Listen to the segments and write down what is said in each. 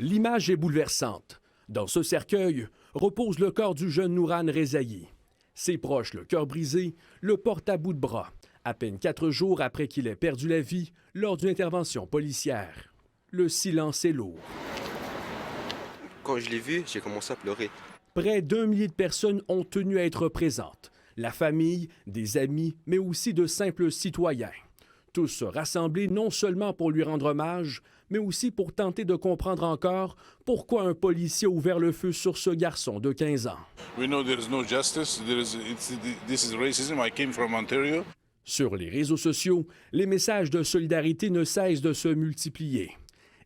L'image est bouleversante. Dans ce cercueil repose le corps du jeune Nouran Rezaï. Ses proches, le cœur brisé, le portent à bout de bras, à peine 4 jours après qu'il ait perdu la vie lors d'une intervention policière. Le silence est lourd. Quand je l'ai vu, j'ai commencé à pleurer. Près d'1 millier de personnes ont tenu à être présentes. La famille, des amis, mais aussi de simples citoyens. Tous rassemblés non seulement pour lui rendre hommage, mais aussi pour tenter de comprendre encore pourquoi un policier a ouvert le feu sur ce garçon de 15 ans. Sur les réseaux sociaux, les messages de solidarité ne cessent de se multiplier.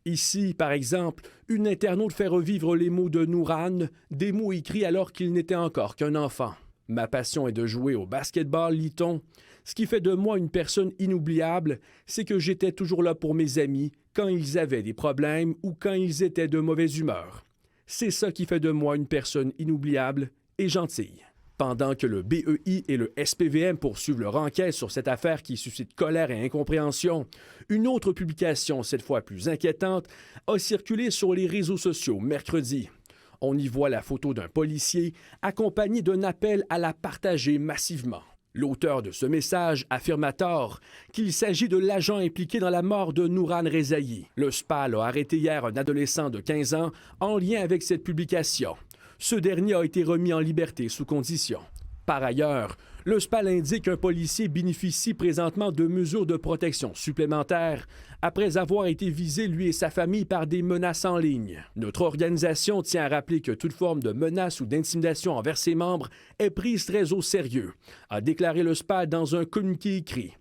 Ici, par exemple, une internaute fait revivre les mots de Nouran, des mots écrits alors qu'il n'était encore qu'un enfant. « Ma passion est de jouer au basketball, lit-on. Ce qui fait de moi une personne inoubliable, c'est que j'étais toujours là pour mes amis quand ils avaient des problèmes ou quand ils étaient de mauvaise humeur. C'est ça qui fait de moi une personne inoubliable et gentille. » Pendant que le BEI et le SPVM poursuivent leur enquête sur cette affaire qui suscite colère et incompréhension, une autre publication, cette fois plus inquiétante, a circulé sur les réseaux sociaux mercredi. On y voit la photo d'un policier accompagné d'un appel à la partager massivement. L'auteur de ce message affirme à tort qu'il s'agit de l'agent impliqué dans la mort de Nouran Rezaï. Le SPAL a arrêté hier un adolescent de 15 ans en lien avec cette publication. Ce dernier a été remis en liberté sous condition. Par ailleurs, le SPAL indique qu'un policier bénéficie présentement de mesures de protection supplémentaires après avoir été visé, lui et sa famille, par des menaces en ligne. Notre organisation tient à rappeler que toute forme de menace ou d'intimidation envers ses membres est prise très au sérieux, a déclaré le SPAL dans un communiqué écrit.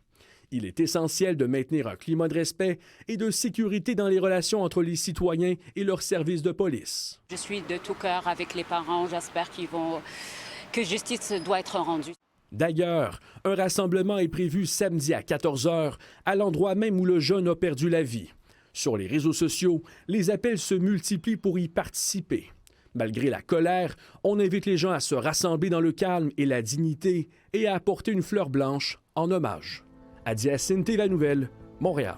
Il est essentiel de maintenir un climat de respect et de sécurité dans les relations entre les citoyens et leurs services de police. Je suis de tout cœur avec les parents. J'espère que justice doit être rendue. D'ailleurs, un rassemblement est prévu samedi à 14 h à l'endroit même où le jeune a perdu la vie. Sur les réseaux sociaux, les appels se multiplient pour y participer. Malgré la colère, on invite les gens à se rassembler dans le calme et la dignité et à apporter une fleur blanche en hommage. Adi Yacine, TVA Nouvelle, Montréal.